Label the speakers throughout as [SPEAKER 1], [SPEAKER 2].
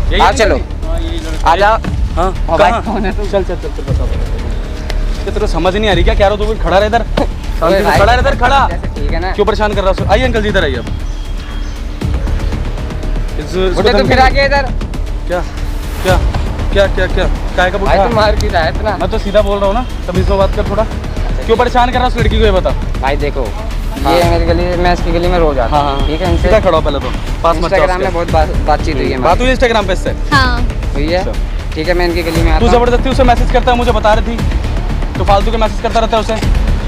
[SPEAKER 1] आओ चलो, आ जाओ।
[SPEAKER 2] हाँ
[SPEAKER 1] मोबाइल फोन है
[SPEAKER 2] चल चल चल चल बताओ। ये तेरे को समझ नहीं आ रही क्या? कह रहा हूँ तू खड़ा रह इधर, शांति से खड़ा रह इधर, खड़ा।
[SPEAKER 1] ठीक है ना,
[SPEAKER 2] क्यों परेशान कर रहा है? आइए अंकल जी इधर आइए अब।
[SPEAKER 1] उठे तो फिर आके इधर।
[SPEAKER 2] क्या क्या क्या क्या क्या काय का
[SPEAKER 1] भाई
[SPEAKER 2] बुढ़ा?
[SPEAKER 1] तुम मार की रहा है इतना।
[SPEAKER 2] मैं तो सीधा बोल रहा हूँ ना, तभी इसमें बात कर थोड़ा। क्यों परेशान कर रहा है उस लड़की को, ये बता।
[SPEAKER 1] भाई देखो, ये मेरी गली, मैं इसकी गली में रोज आता
[SPEAKER 2] हाँ
[SPEAKER 1] हूँ,
[SPEAKER 2] हाँ
[SPEAKER 1] ठीक है। इनसे
[SPEAKER 2] सीधा खड़ा हो पहले तो, पास मत जाओ
[SPEAKER 1] इंस्टाग्राम में
[SPEAKER 2] उसके।
[SPEAKER 1] बहुत बातचीत हुई है,
[SPEAKER 2] बात हुई इंस्टाग्राम पे इससे?
[SPEAKER 3] हाँ
[SPEAKER 1] हुई है,
[SPEAKER 2] अच्छा।
[SPEAKER 1] ठीक है। मैं इनकी गली में आता
[SPEAKER 2] तू
[SPEAKER 1] हूँ।
[SPEAKER 2] जबरदस्ती उसे मैसेज करता है, मुझे बता रही थी। तो फालतू के मैसेज करता रहता है उसे।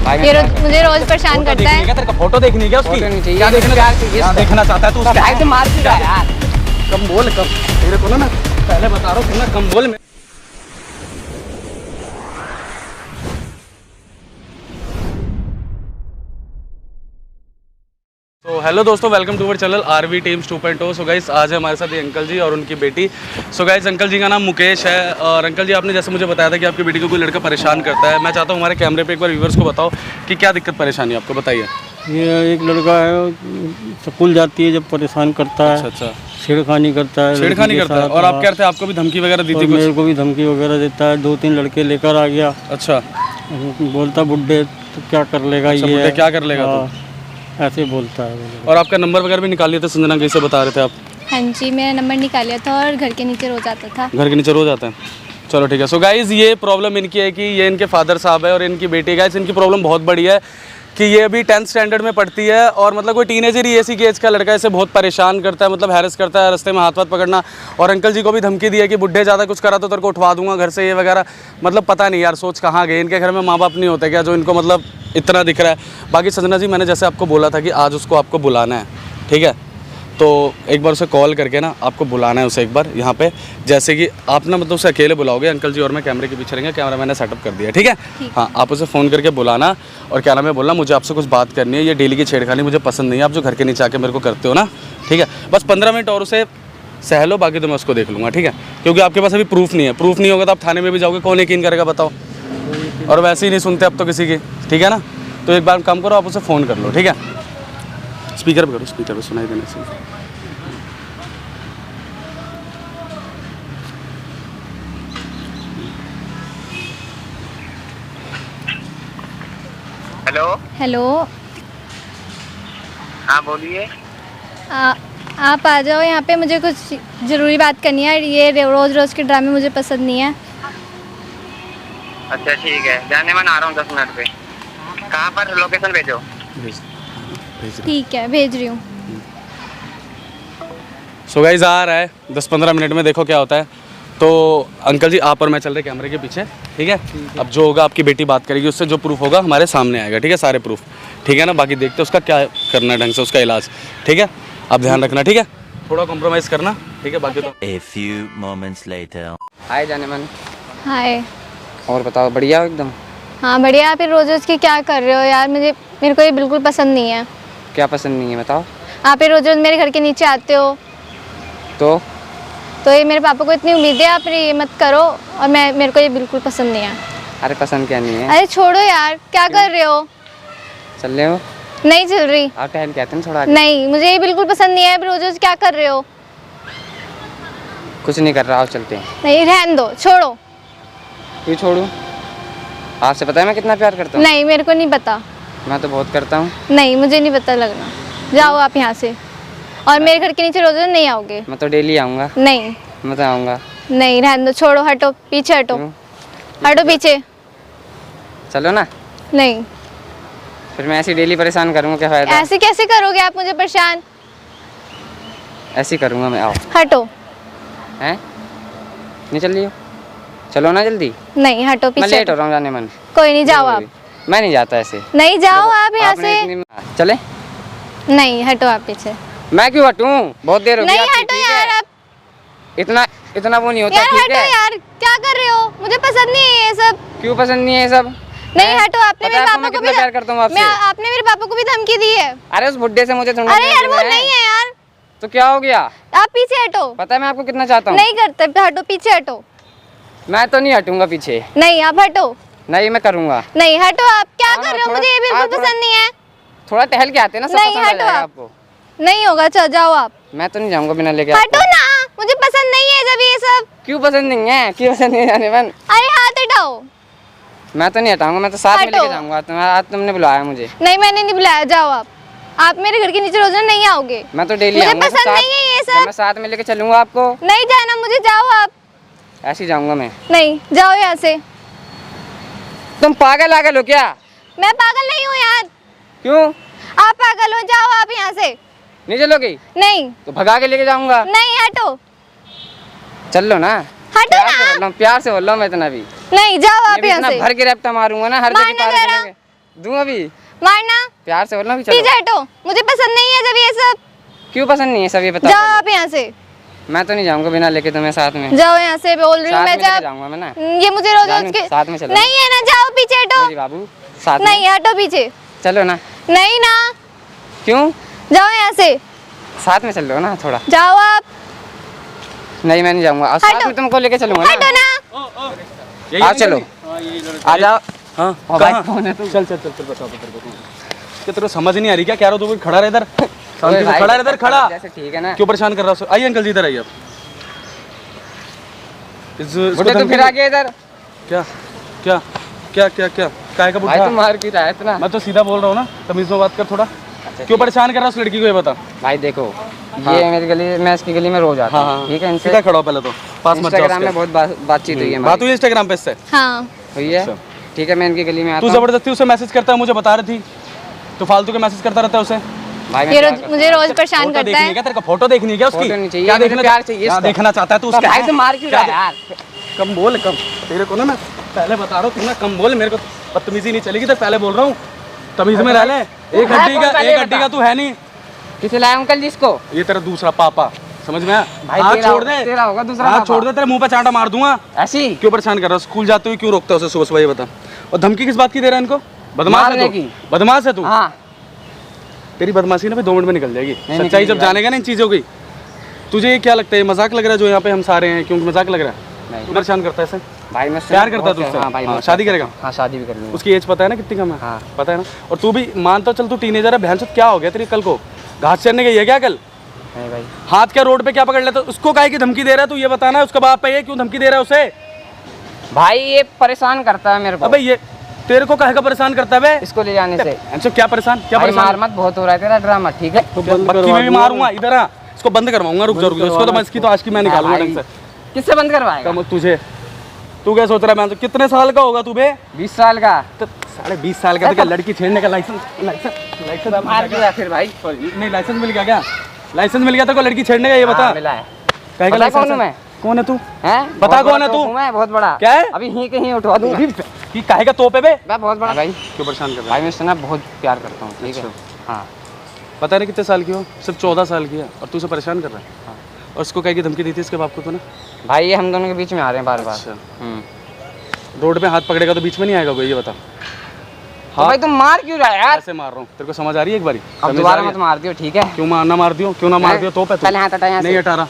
[SPEAKER 1] भाई
[SPEAKER 3] ये
[SPEAKER 1] मैं
[SPEAKER 3] मुझे रोज परेशान
[SPEAKER 2] फोटो
[SPEAKER 3] करता
[SPEAKER 2] देखनी
[SPEAKER 3] है।
[SPEAKER 2] क्या तेरे को? फोटो देखनी है क्या उसकी?
[SPEAKER 1] फोटो नहीं चाहिए,
[SPEAKER 2] क्या देखना
[SPEAKER 1] प्यार की
[SPEAKER 2] क्या
[SPEAKER 1] किस्त है।
[SPEAKER 2] देखना चाहता है तू?
[SPEAKER 1] भाई तो मार की रहा है यार।
[SPEAKER 2] कम बोल, कम तेरे को ना मैं पहले बता रहा हूँ ना, कम बोल। तो हेलो दोस्तों, welcome to our channel RV teams 2.0। So guys, आज है हमारे साथ ये अंकल जी और उनकी बेटी। सो गाइस, अंकल जी का नाम मुकेश है। और अंकल जी, आपने जैसे मुझे बताया था कि आपकी बेटी को कोई लड़का परेशान करता है। मैं चाहता हूँ हमारे कैमरे पे एक बार व्यूवर्स को बताओ कि क्या दिक्कत परेशानी है आपको, बताइए।
[SPEAKER 4] ये एक लड़का है, स्कूल जाती है जब परेशान करता है,
[SPEAKER 2] अच्छा,
[SPEAKER 4] छेड़खानी करता है,
[SPEAKER 2] छेड़खानी
[SPEAKER 4] लड़की के
[SPEAKER 2] करता है।
[SPEAKER 4] साथ।
[SPEAKER 2] और आप कह रहे थे आपको भी धमकी वगैरह दी
[SPEAKER 4] और
[SPEAKER 2] थी कुछ?
[SPEAKER 4] मेरे को भी धमकी वगैरह देता है, 2-3 लड़के लेकर आ गया।
[SPEAKER 2] अच्छा,
[SPEAKER 4] बोलता बुड्ढे तो क्या कर लेगा
[SPEAKER 2] अच्छा,
[SPEAKER 4] ये,
[SPEAKER 2] बुड्ढे क्या कर लेगा तू?
[SPEAKER 4] हाँ, ऐसे बोलता है वो।
[SPEAKER 2] और आपका नंबर वगैरह भी निकाल लिया था संजना, कैसे बता रहे थे आप?
[SPEAKER 3] हाँ जी, मैंने नंबर निकाल लिया था और घर के नीचे रोज आता था।
[SPEAKER 2] घर के नीचे रोज आता है? चलो ठीक है। सो गाइज, ये प्रॉब्लम इनकी है कि ये इनके फादर साहब है और इनकी बेटी। गाइज, इनकी प्रॉब्लम बहुत बड़ी है कि ये अभी 10th स्टैंडर्ड में पढ़ती है और मतलब कोई टीनेजर ही ऐसी एज का लड़का इसे बहुत परेशान करता है, मतलब हैरेस करता है, रास्ते में हाथ वाथ पकड़ना। और अंकल जी को भी धमकी दी है कि बुड्ढे ज़्यादा कुछ करा तो तेरे को उठवा दूंगा घर से, ये वगैरह। मतलब पता नहीं यार, सोच कहाँ गए। इनके घर में माँ बाप नहीं होते क्या जो इनको मतलब इतना दिख रहा है? बाकी संजना जी, मैंने जैसे आपको बोला था कि आज उसको आपको बुलाना है, ठीक है? तो एक बार उसे कॉल करके ना आपको बुलाना है उसे एक बार यहाँ पे। जैसे कि आप ना मतलब उसे अकेले बुलाओगे, अंकल जी और मैं कैमरे के पीछे रहेंगे, कैमरा मैंने सेटअप कर दिया, ठीक है? हाँ, आप उसे फ़ोन करके बुलाना और क्या नाम है, बोलना मुझे आपसे कुछ बात करनी है। ये डेली की छेड़खानी मुझे पसंद नहीं है, आप जो घर के नीचे आके मेरे को करते हो ना, ठीक है? बस 15 मिनट और उसे सह लो, बाकी तो मैं उसको देख लूँगा, ठीक है? क्योंकि आपके पास अभी प्रूफ नहीं है। प्रूफ नहीं होगा तो आप थाने में भी जाओगे, कौन यकीन करेगा बताओ? और वैसे ही नहीं सुनते अब तो किसी की, ठीक है ना? तो एक बार काम करो, आप उसे फ़ोन कर लो, ठीक है? स्पीकर पर करो, स्पीकर पर सुनाई देने से।
[SPEAKER 1] हेलो।
[SPEAKER 3] हेलो,
[SPEAKER 1] हाँ बोलिए।
[SPEAKER 3] आप आ जाओ यहाँ पे, मुझे कुछ ज़रूरी बात करनी है। ये रोज़ रोज़ के ड्रामे मुझे पसंद नहीं है।
[SPEAKER 1] अच्छा ठीक है, जाने मन आ रहा हूँ 10 मिनट पे। कहाँ पर, लोकेशन भेजो।
[SPEAKER 3] ठीक है, भेज रही हूँ।
[SPEAKER 2] सो गाइस, आ रहा है 10-15 मिनट में, देखो क्या होता है। तो अंकल जी, आप और मैं चल रहे कैमरे के पीछे, ठीक है? अब जो होगा, आपकी बेटी बात करेगी, उससे जो प्रूफ होगा हमारे सामने आएगा, ठीक है? सारे प्रूफ, ठीक है ना? बाकी देखते हैं उसका क्या करना है ढंग से, उसका इलाज, ठीक है? आप ध्यान रखना, ठीक है? थोड़ा कॉम्प्रोमाइज़ करना, ठीक है? बाकी तो
[SPEAKER 5] A few moments later.
[SPEAKER 1] हाय जाने मन।
[SPEAKER 3] हाय।
[SPEAKER 1] और बताओ, बढ़िया हो एकदम?
[SPEAKER 3] हाँ बढ़िया। आप रोज़ रोज़ की क्या कर रहे हो यार? मेरे को ये बिल्कुल पसंद नहीं है।
[SPEAKER 1] क्या पसंद नहीं है बताओ?
[SPEAKER 3] आप रोज़ रोज़ मेरे घर के नीचे आते हो, तो ये मेरे पापा को इतनी उम्मीद है, आप ये मत करो। और मेरे को ये बिल्कुल पसंद नहीं है।
[SPEAKER 1] अरे पसंद क्या नहीं है?
[SPEAKER 3] अरे छोड़ो यार, क्या कर रहे हो?
[SPEAKER 1] चल रहे हो?
[SPEAKER 3] नहीं चल रही।
[SPEAKER 1] आप टहल कहते हैं थोड़ा।
[SPEAKER 3] नहीं, मुझे ये बिल्कुल पसंद नहीं है। आप रोज रोज क्या कर रहे हो?
[SPEAKER 1] कुछ नहीं कर रहा, आओ चलते हैं।
[SPEAKER 3] नहीं, रहने दो, छोड़ो।
[SPEAKER 1] क्यों छोड़ूं? आपसे पता है मैं कितना प्यार करता हूँ?
[SPEAKER 3] नहीं, मेरे को नहीं पता।
[SPEAKER 1] मैं तो बहुत करता हूँ।
[SPEAKER 3] नहीं, मुझे नहीं पता लगना। जाओ आप यहाँ से, और मेरे घर के नीचे रोज रोज नहीं आओगे।
[SPEAKER 1] मैं तो डेली आऊँगा।
[SPEAKER 3] नहीं,
[SPEAKER 1] मैं तो आऊँगा।
[SPEAKER 3] नहीं, रहने दो, छोड़ो, हटो, पीछे हटो।
[SPEAKER 1] क्यों?
[SPEAKER 3] हटो पीछे।
[SPEAKER 1] चलो ना।
[SPEAKER 3] नहीं,
[SPEAKER 1] फिर मैं ऐसी डेली परेशान करूँगा, क्या फायदा?
[SPEAKER 3] ऐसे कैसे करोगे आप मुझे परेशान?
[SPEAKER 1] ऐसे ही करूँगा मैं, आओ।
[SPEAKER 3] हटो।
[SPEAKER 1] हैं? नहीं चल रही हो? चलो ना जल्दी।
[SPEAKER 3] नहीं, हटो
[SPEAKER 1] मैं
[SPEAKER 3] पीछे।
[SPEAKER 1] लेट हो रहा हूँ जाने मन।
[SPEAKER 3] कोई नहीं, जाओ आप।
[SPEAKER 1] मैं नहीं जाता ऐसे।
[SPEAKER 3] नहीं, जाओ आप यहाँ
[SPEAKER 1] आपने
[SPEAKER 3] से।
[SPEAKER 1] इतनी- चले?
[SPEAKER 3] नहीं, हटो आप पीछे।
[SPEAKER 1] मैं क्यों हटूं? बहुत देर हो गई
[SPEAKER 3] नहीं,
[SPEAKER 1] आपकी,
[SPEAKER 3] हटो
[SPEAKER 1] ठीक
[SPEAKER 3] यार
[SPEAKER 1] है?
[SPEAKER 3] आप।
[SPEAKER 1] इतना वो नहीं होता,
[SPEAKER 3] यार
[SPEAKER 1] ठीक
[SPEAKER 3] हटो
[SPEAKER 1] है?
[SPEAKER 3] यार, क्या कर रहे हो? मुझे पसंद नहीं है ये सब।
[SPEAKER 1] क्यों पसंद नहीं है ये सब?
[SPEAKER 3] नहीं,
[SPEAKER 1] हैं?
[SPEAKER 3] हटो। आपने
[SPEAKER 1] पता है
[SPEAKER 3] मेरे
[SPEAKER 1] आपको
[SPEAKER 3] पापा
[SPEAKER 1] मैं
[SPEAKER 3] को
[SPEAKER 1] कितना
[SPEAKER 3] भी
[SPEAKER 1] प्यार करता हूँ आपसे?
[SPEAKER 3] आपने मेरे पापा को भी धमकी दी है।
[SPEAKER 1] अरे उस बुड्ढे से मुझे थोड़ा
[SPEAKER 3] अरे यार, वो नहीं है यार।
[SPEAKER 1] तो क्या हो गया?
[SPEAKER 3] आप पीछे हटो।
[SPEAKER 1] पता है मैं आपको कितना चाहता हूँ?
[SPEAKER 3] नहीं करते, हटो, पीछे हटो।
[SPEAKER 1] मैं तो नहीं हटूंगा पीछे।
[SPEAKER 3] नहीं, आप हटो।
[SPEAKER 1] नहीं, मैं करूंगा।
[SPEAKER 3] नहीं, हटो। आप क्या
[SPEAKER 1] हाँ,
[SPEAKER 3] कर रहे हो?
[SPEAKER 1] थोड़ा-
[SPEAKER 3] मुझे ये बिल्कुल
[SPEAKER 1] हाँ, थोड़ा-
[SPEAKER 3] पसंद नहीं है।
[SPEAKER 1] थोड़ा टहल के आते हैं ना, सब
[SPEAKER 3] नहीं,
[SPEAKER 1] पसंद आ
[SPEAKER 3] हटो
[SPEAKER 1] जाएगा
[SPEAKER 3] आप।
[SPEAKER 1] आपको।
[SPEAKER 3] नहीं होगा, चल जाओ आप।
[SPEAKER 1] मैं तो नहीं जाऊंगा बिना लेके
[SPEAKER 3] हटो ना, मुझे पसंद नहीं है है जब ये सब?
[SPEAKER 1] क्यों पसंद नहीं है? क्यों पसंद नहीं है जाने मन?
[SPEAKER 3] अरे हाथ हटाओ।
[SPEAKER 1] मैं तो नहीं हटाऊंगा, मैं तो साथ में
[SPEAKER 3] हटो।
[SPEAKER 1] लेके जाऊंगा। आज तुमने बुलाया मुझे।
[SPEAKER 3] नहीं मैंने नहीं बुलाया, जाओ आप मेरे घर के नीचे रोज नहीं आओगे।
[SPEAKER 1] मैं तो डेली
[SPEAKER 3] मुझे
[SPEAKER 1] आऊंगा।
[SPEAKER 3] पसंद नहीं है ये सब।
[SPEAKER 1] मैं साथ में लेके चलूंगा आपको।
[SPEAKER 3] नहीं जाना मुझे, जाओ आप।
[SPEAKER 1] ऐसे ही जाऊंगा मैं।
[SPEAKER 3] नहीं जाओ यहाँ से।
[SPEAKER 1] तुम पागल आगल हो क्या?
[SPEAKER 3] मैं पागल नहीं हूँ यार।
[SPEAKER 1] क्यों
[SPEAKER 3] आप पागल हो, जाओ आप यहाँ से।
[SPEAKER 1] नहीं चलोगी?
[SPEAKER 3] नहीं
[SPEAKER 1] तो भगा के लेके जाऊंगा।
[SPEAKER 3] नहीं, हटो
[SPEAKER 1] चल लो ना।
[SPEAKER 3] हटो ना।
[SPEAKER 1] प्यार से बोल रहा हूँ मैं इतना भी।
[SPEAKER 3] नहीं जाओ आप यहाँ
[SPEAKER 1] इतना
[SPEAKER 3] से।
[SPEAKER 1] भर के रैप्टा मारूंगा ना हर
[SPEAKER 3] मारना
[SPEAKER 1] जगह
[SPEAKER 3] जरा।
[SPEAKER 1] दूंगा भी।
[SPEAKER 3] मारना।
[SPEAKER 1] प्यार से बोल रहा हूँ। चलो।
[SPEAKER 3] पीछे हटो, मुझे पसंद नहीं है जब ये सब।
[SPEAKER 1] क्यों पसंद नहीं है सब ये बता।
[SPEAKER 3] जाओ आप यहाँ से।
[SPEAKER 1] मैं तो नहीं जाऊंगा बिना लेके तुम्हें साथ में।
[SPEAKER 3] जाओ यहाँ से, बोल रही हूँ
[SPEAKER 1] साथ
[SPEAKER 3] मैं।
[SPEAKER 1] में लेके
[SPEAKER 3] जब
[SPEAKER 1] जाऊंगा मैं ना।
[SPEAKER 3] ये मुझे रोज
[SPEAKER 1] जाने,
[SPEAKER 3] रोज के
[SPEAKER 1] साथ में चलो।
[SPEAKER 3] नहीं है ना, जाओ पीछे हटो।
[SPEAKER 1] मेरी बाबू साथ में।
[SPEAKER 3] नहीं हटो पीछे।
[SPEAKER 1] चलो ना।
[SPEAKER 3] नहीं ना,
[SPEAKER 1] क्यों?
[SPEAKER 3] जाओ यहाँ से।
[SPEAKER 1] साथ में चल लो ना थोड़ा।
[SPEAKER 3] जाओ आप।
[SPEAKER 1] नहीं मैं नहीं जाऊंगा। और साथ
[SPEAKER 3] हटो।
[SPEAKER 1] में तुमको लेके चलूंगा
[SPEAKER 3] हटो
[SPEAKER 1] ना।
[SPEAKER 3] ना।
[SPEAKER 1] आप चलो। आ जाओ।
[SPEAKER 2] हाँ
[SPEAKER 1] और भाई कौन है तू?
[SPEAKER 2] चल चल चल चल बताओ तेरे को क्या तेरे को समझ नहीं आ रही क्या रहा तू खड़ा रह इधर शांति से
[SPEAKER 1] भाई,
[SPEAKER 2] खड़ा रह इधर खड़ा
[SPEAKER 1] जैसे ठीक है ना।
[SPEAKER 2] क्यों परेशान कर रहा है आइए अंकल जी इधर आइए आप इसको
[SPEAKER 1] बुढ़े तू
[SPEAKER 2] धमकी-
[SPEAKER 1] फिर आ गया इधर।
[SPEAKER 2] क्या क्या क्या क्या क्या काहे का
[SPEAKER 1] भाई
[SPEAKER 2] बुढ़ा
[SPEAKER 1] तू मार क्यों रहा है इतना?
[SPEAKER 2] मैं तो सीधा बोल रहा हूँ ना तमीज में बात कर थोड़ा क्यों परेशान कर रहा है उस लड़की को ये बता
[SPEAKER 1] भाई देखो ये मेरी गली, मैं इसकी गली में रोज आता
[SPEAKER 2] हाँ, हाँ,
[SPEAKER 1] हूँ। ठीक है। इनसे
[SPEAKER 2] सीधा खड़ा हो पहले तो पास मत जाओ
[SPEAKER 1] इंस्टाग्राम में
[SPEAKER 2] उसके।
[SPEAKER 1] बहुत बातचीत हुई है
[SPEAKER 2] बात
[SPEAKER 1] हमारी।
[SPEAKER 2] हुई इंस्टाग्राम पे इससे
[SPEAKER 3] हाँ
[SPEAKER 1] हुई है।
[SPEAKER 2] अच्छा।
[SPEAKER 1] ठीक है मैं इनकी गली में आता
[SPEAKER 2] तू
[SPEAKER 1] हूँ।
[SPEAKER 2] जबरदस्ती उसे मैसेज करता है मुझे बता रही थी तो फालतू के मैसेज करता रहता है उसे
[SPEAKER 1] भाई मैं
[SPEAKER 3] ये
[SPEAKER 1] प्यार
[SPEAKER 3] रोज
[SPEAKER 1] करता
[SPEAKER 3] मुझे रोज परेशान
[SPEAKER 2] फोटो
[SPEAKER 3] करता
[SPEAKER 2] देखनी है
[SPEAKER 3] है।
[SPEAKER 2] क्या तेरे को फोटो देखनी है क्या उसकी
[SPEAKER 1] फोटो नहीं चाहिए,
[SPEAKER 2] क्या
[SPEAKER 1] मुझे
[SPEAKER 2] देखना
[SPEAKER 1] प्यार चाहिए
[SPEAKER 2] क्या
[SPEAKER 1] इसका।
[SPEAKER 2] देखना चाहता है तू
[SPEAKER 1] हूँ।
[SPEAKER 2] उसका
[SPEAKER 1] भाई तू मार क्यों रहा है यार?
[SPEAKER 2] कम बोल कम तेरे को ना मैं पहले बता रहा हूँ तू ना कम बोल मेरे को बदतमीजी नहीं चलेगी तो पहले बोल रहा हूँ तमीज में रह ले एक हड्डी का तू है नहीं
[SPEAKER 1] किसे लाया अंकल जी इसको?
[SPEAKER 2] ये तेरा दूसरा पापा समझ में
[SPEAKER 1] भाई
[SPEAKER 2] हाथ
[SPEAKER 1] तेरा-
[SPEAKER 2] छोड़ दे
[SPEAKER 1] तेरा होगा दूसरा
[SPEAKER 2] हाथ
[SPEAKER 1] पापा।
[SPEAKER 2] छोड़ दे तेरे मुंह पे चांटा मार दूंगा
[SPEAKER 1] ऐसी
[SPEAKER 2] क्यों परेशान कर रहा है स्कूल जाते हुए क्यों रोकता है उसे सुबह सुबह ये बता और धमकी किस बात की दे रहा है इनको बदमाश है
[SPEAKER 1] मारने
[SPEAKER 2] तू
[SPEAKER 1] की।
[SPEAKER 2] बदमाश है तू
[SPEAKER 1] हाँ
[SPEAKER 2] तेरी बदमाशी ना भाई 2 मिनट में निकल जाएगी
[SPEAKER 1] नहीं
[SPEAKER 2] सच्चाई जब
[SPEAKER 1] निकलेगी
[SPEAKER 2] जानेगा ना इन चीज़ों की तुझे ये क्या लगता है ये मजाक लग रहा है जो यहाँ पे हम सारे हैं क्योंकि मजाक लग रहा है
[SPEAKER 1] नहीं।
[SPEAKER 2] तू परेशान करता है ऐसे
[SPEAKER 1] भाई मैं
[SPEAKER 2] प्यार करता है तू
[SPEAKER 1] बहुत
[SPEAKER 2] उससे?
[SPEAKER 1] हाँ भाई
[SPEAKER 2] हाँ,
[SPEAKER 1] मैं
[SPEAKER 2] शादी करेगा?
[SPEAKER 1] हाँ शादी भी कर लूंगा।
[SPEAKER 2] उसकी एज पता है ना कितनी कम है
[SPEAKER 1] हाँ।
[SPEAKER 2] पता है ना और तू भी मानता चल तू टीनेजर है बहन से क्या हो गया तेरी कल को घास चरने गई है क्या कल
[SPEAKER 1] नहीं भाई
[SPEAKER 2] हाथ क्या रोड पे क्या पकड़ लेता उसको काहे की धमकी दे रहा है तू ये बताना है उसका बाप है ये क्यों धमकी दे रहा है उसे
[SPEAKER 1] भाई ये परेशान करता है मेरे को।
[SPEAKER 2] अबे ये तेरे को काहे का परेशान करता है बे
[SPEAKER 1] इसको ले जाने से।
[SPEAKER 2] अच्छा क्या परेशान क्या
[SPEAKER 1] भाई
[SPEAKER 2] परेशान
[SPEAKER 1] मार मत, बहुत हो रहा है तेरा ड्रामा। ठीक है
[SPEAKER 2] बक्की में भी मारूंगा इधर आ इसको बंद करवाऊंगा रुक जा इसको तो मैं इसकी तो आज की मैं निकालूंगा
[SPEAKER 1] भाई,
[SPEAKER 2] ढंग से
[SPEAKER 1] किससे बंद करवाएगा?
[SPEAKER 2] कम तुझे तू क्या सोच रहा है मैं तो कितने साल का होगा तू बे
[SPEAKER 1] 20 साल का।
[SPEAKER 2] तो 20.5 साल का तो क्या लड़की छेड़ने का लाइसेंस लाइसेंस
[SPEAKER 1] मार दिया फिर भाई।
[SPEAKER 2] नहीं लाइसेंस मिल गया क्या लाइसेंस मिल गया तेरे को लड़की छेड़ने का ये बता
[SPEAKER 1] हाँ, मिला है।
[SPEAKER 2] काहे का
[SPEAKER 1] पता
[SPEAKER 2] लाइसेंस
[SPEAKER 1] कौन हूँ मैं?
[SPEAKER 2] कौन है तू
[SPEAKER 1] हैं?
[SPEAKER 2] बता
[SPEAKER 1] बहुत
[SPEAKER 2] कौन
[SPEAKER 1] बड़ा
[SPEAKER 2] है तू?
[SPEAKER 1] तोप हूँ मैं, बहुत बड़ा।
[SPEAKER 2] क्या है?
[SPEAKER 1] अभी ही कहीं उठवा दूंगा।
[SPEAKER 2] कि काहे का तोप है बे
[SPEAKER 1] मैं बहुत बड़ा भाई।
[SPEAKER 2] क्यों परेशान कर रहा है
[SPEAKER 1] भाई मैं इससे ना बहुत प्यार करता हूँ। ठीक है। हाँ
[SPEAKER 2] पता नहीं कितने साल की हो सिर्फ 14 साल की है और तू उसे परेशान कर रहा है और उसको कहे की धमकी दी थी इसके बाप को तूने
[SPEAKER 1] भाई ये हम दोनों के बीच में आ रहे हैं बार बार।
[SPEAKER 2] अच्छा रोड पे हाथ पकड़ेगा तो बीच में नहीं आएगा कोई ये बता
[SPEAKER 1] तो भाई तुम मार क्यों रहा है यार?
[SPEAKER 2] ऐसे मार रहा हूँ तेरे को समझ आ रही है एक बारी
[SPEAKER 1] अब
[SPEAKER 2] समझ
[SPEAKER 1] दोबारा
[SPEAKER 2] आ रही
[SPEAKER 1] मत
[SPEAKER 2] है?
[SPEAKER 1] मार दियो। ठीक है।
[SPEAKER 2] क्यों ना मार दियो क्यों ना मार दियो तोप है तू
[SPEAKER 1] पहले हाथ हटा यहाँ से।
[SPEAKER 2] नहीं हटा रहा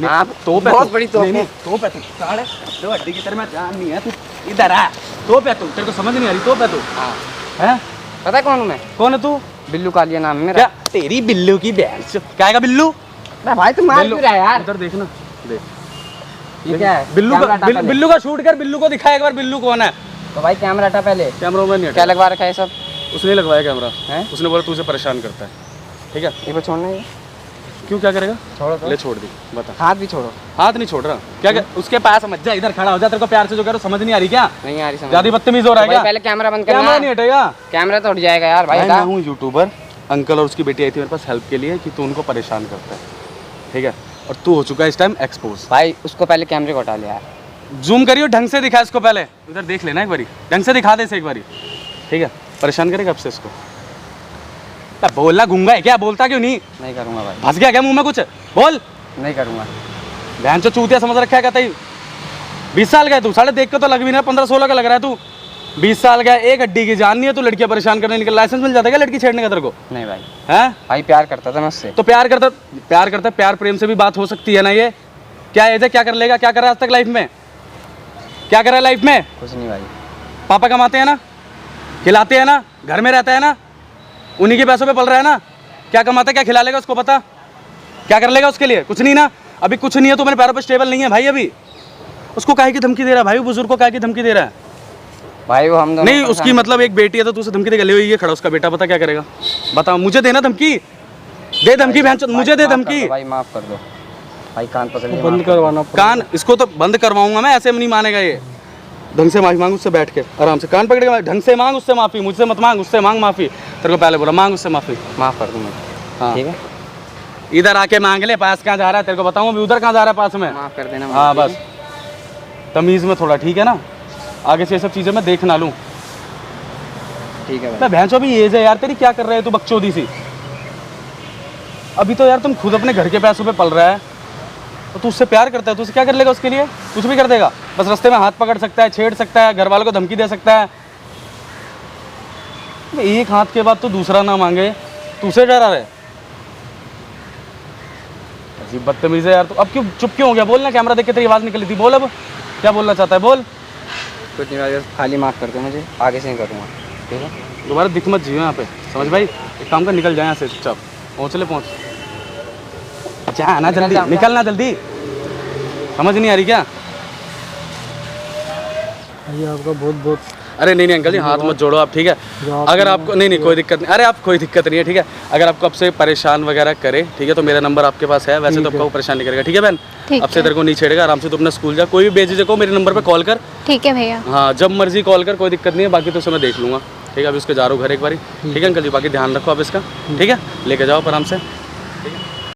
[SPEAKER 1] हाँ,
[SPEAKER 2] तोप है
[SPEAKER 1] बहुत
[SPEAKER 2] तू।
[SPEAKER 1] बड़ी तोप
[SPEAKER 2] नहीं,
[SPEAKER 1] है।
[SPEAKER 2] नहीं, तोप है तू साले दो हड्डी की तरह मैं जान नहीं है तू इधर आ तोप है तू तेरे को समझ नहीं आ रही तोप है तू
[SPEAKER 1] हाँ
[SPEAKER 2] हैं
[SPEAKER 1] पता है कौन हूँ मैं?
[SPEAKER 2] कौन है तू
[SPEAKER 1] बिल्लू कालिया नाम है मेरा।
[SPEAKER 2] क्या तेरी बिल्लू की बहन क्या आएगा बिल्लू
[SPEAKER 1] भाई तुम मार क्यों रहा है यार?
[SPEAKER 2] उधर देखना देख
[SPEAKER 1] ये क्या है?
[SPEAKER 2] बिल्लू
[SPEAKER 1] कैमरा
[SPEAKER 2] का
[SPEAKER 1] हटा पहले।
[SPEAKER 2] बिल्लू का शूट कर बिल्लू को दिखा एक बार बिल्लू कौन है
[SPEAKER 1] तो भाई कैमरा हटा पहले।
[SPEAKER 2] कैमरा में नहीं
[SPEAKER 1] क्या
[SPEAKER 2] हटा
[SPEAKER 1] लगवा रखा है सब?
[SPEAKER 2] उसने लगवाया कैमरा
[SPEAKER 1] हैं?
[SPEAKER 2] उसने बोला तू उसे परेशान करता है ठीक है
[SPEAKER 1] ये को छोड़ना है।
[SPEAKER 2] क्यों क्या करेगा
[SPEAKER 1] छोड़ो तो।
[SPEAKER 2] ले छोड़ दी बता
[SPEAKER 1] हाथ भी छोड़ो।
[SPEAKER 2] हाथ नहीं छोड़ रहा क्या उसके पास समझ जा इधर खड़ा हो जा तेरे को प्यार से जो कह रहा समझ नहीं आ रही क्या
[SPEAKER 1] नहीं आ रही समझ।
[SPEAKER 2] ज्यादा बदतमीज हो रहा है
[SPEAKER 1] तो भाई
[SPEAKER 2] क्या
[SPEAKER 1] पहले कैमरा बंद
[SPEAKER 2] कैमरा
[SPEAKER 1] करना।
[SPEAKER 2] नहीं हटेगा
[SPEAKER 1] कैमरा तो उठ जाएगा यार भाई।
[SPEAKER 2] भाई
[SPEAKER 1] हटा।
[SPEAKER 2] मैं हूँ यूट्यूबर अंकल और उसकी बेटी आई थी मेरे पास हेल्प के लिए कि तू उनको परेशान करता है ठीक है और तू हो चुका है इस टाइम एक्सपोज
[SPEAKER 1] भाई उसको पहले कैमरे को हटा लिया यार।
[SPEAKER 2] जूम करियो ढंग से दिखा इसको पहले उधर देख लेना एक बारी ढंग से दिखा दे इसे एक बारी ठीक है परेशान करेगा अब से इसको बोलना गूंगा है क्या बोलता क्यों नहीं
[SPEAKER 1] करूँगा भाई।
[SPEAKER 2] फंस गया क्या मुंह में कुछ बोल
[SPEAKER 1] नहीं करूँगा।
[SPEAKER 2] बहन चो चूतिया समझ रखा है कहता ही 20 साल का है तू साले देख के तो लग भी नहीं 15-16 का लग रहा है तू 20 साल का है एक हड्डी की जान नहीं है तू लड़कियां परेशान करने निकल लाइसेंस मिल जाता है क्या लड़की छेड़ने का तेरे को
[SPEAKER 1] नहीं भाई।
[SPEAKER 2] हैं
[SPEAKER 1] भाई प्यार करता था मैं उससे।
[SPEAKER 2] तो प्यार करता प्यार प्रेम से भी बात हो सकती है ना ये क्या एज है क्या कर लेगा क्या कर रहा है आज तक लाइफ में क्या कर रहा है लाइफ में
[SPEAKER 1] कुछ नहीं भाई।
[SPEAKER 2] पापा कमाते हैं ना खिलाते हैं ना घर में रहता है ना उन्हीं के पैसों पे पल रहा है ना क्या कमाता है क्या खिला लेगा उसको पता क्या कर लेगा उसके लिए कुछ नहीं ना अभी कुछ नहीं है तो मेरे पैरों पे स्टेबल नहीं है भाई अभी। उसको काहे की धमकी दे रहा है भाई, वो बुजुर्ग को काहे की धमकी दे रहा है?
[SPEAKER 1] भाई वो हम दोनों
[SPEAKER 2] नहीं
[SPEAKER 1] को
[SPEAKER 2] उसकी मतलब एक बेटी है तो तू उसे धमकी देगा, ले ये खड़ा उसका बेटा, पता क्या करेगा? बता, मुझे देना धमकी, दे धमकी बहन, मुझे दे
[SPEAKER 1] माफ कर
[SPEAKER 2] धमकी।
[SPEAKER 1] दो भाई, माफ कर दो भाई, कान पकड़ लिए,
[SPEAKER 4] बंद
[SPEAKER 1] माफ कर दो।
[SPEAKER 4] करवाना पड़ेगा।
[SPEAKER 2] कान इसको तो बंद करवाऊंगा मैं, ऐसे में नहीं मानेगा ये। ढंग से माफी मांग उससे, बैठ के आराम से कान पकड़ के ढंग से मांग उससे माफी, मुझसे मत मांग, उससे मांग माफी। तेरे को पहले बोला मांग उससे माफी।
[SPEAKER 1] माफ कर दो मुझे,
[SPEAKER 2] हाँ
[SPEAKER 1] ठीक है?
[SPEAKER 2] इधर आके मांग ले, पास कहाँ जा रहा है तेरे को बताऊँ अभी, उधर कहाँ जा रहा है पास में?
[SPEAKER 1] माफ कर देना मुझे,
[SPEAKER 2] हाँ
[SPEAKER 1] ठीक
[SPEAKER 2] बस तमीज़ में थोड़ा, ठीक है ना? आगे से ये सब चीज़ें मैं देख ना लूँ।
[SPEAKER 1] ठीक है भाई।
[SPEAKER 2] मैं भैंसो भी एज है यार तेरी, क्या कर रहे है तू बकचोदी सी? अभी तो यार तुम खुद अपने घर के पैसों पे पल रहा है, तो तू उससे प्यार करता है, तू उसे क्या कर लेगा उसके लिए? कुछ भी कर देगा, बस रास्ते में हाथ पकड़ सकता है, छेड़ सकता है, घर वालों को धमकी दे सकता है। एक हाथ के बाद तो दूसरा ना मांगे, तू उसे डरा रहे। अजीब बदतमीज है यार। तो अब क्यों चुप क्यों हो गया? बोल ना, कैमरा देख के तेरी आवाज़ निकली थी, बोल अब क्या बोलना चाहता है, बोल।
[SPEAKER 1] कुछ नहीं भाई, बस खाली माफ कर दो मुझे, आगे से नहीं करूँगा, ठीक है?
[SPEAKER 2] दोबारा दिख मत जियो यहाँ पे, समझ भाई? एक काम कर, निकल जाए यहाँ से चुपचाप, पहुँच ले, पहुँच जा ना जल्दी, निकलना जल्दी। समझ नहीं आ रही क्या?
[SPEAKER 4] भाई आपका बहुत बहुत
[SPEAKER 2] अरे नहीं अंकल जी, हाथ मत जोड़ो आप, ठीक है? अगर आपको नहीं कोई दिक्कत नहीं, अरे आप कोई दिक्कत नहीं है, ठीक है? अगर आपको आपसे परेशान वगैरह करे, ठीक है, तो मेरा नंबर आपके पास है, वैसे तो आपको वो परेशान नहीं करेगा, ठीक है बहन?
[SPEAKER 3] ठीक
[SPEAKER 2] अब से
[SPEAKER 3] है।
[SPEAKER 2] तेरे को नहीं छेड़ेगा, आराम से तू अपना स्कूल जा, कोई भी बेझिझक हो मेरे नंबर पे कॉल कर।
[SPEAKER 3] ठीक है भैया।
[SPEAKER 2] हाँ जब मर्जी कॉल कर, कोई दिक्कत नहीं है, बाकी तो उसे मैं देख लूँगा, ठीक है? अभी उसके जा रहा हूँ घर एक बारी, ठीक है अंकल जी? बाकी ध्यान रखो आप इसका, ठीक है? लेके जाओ आप आराम से।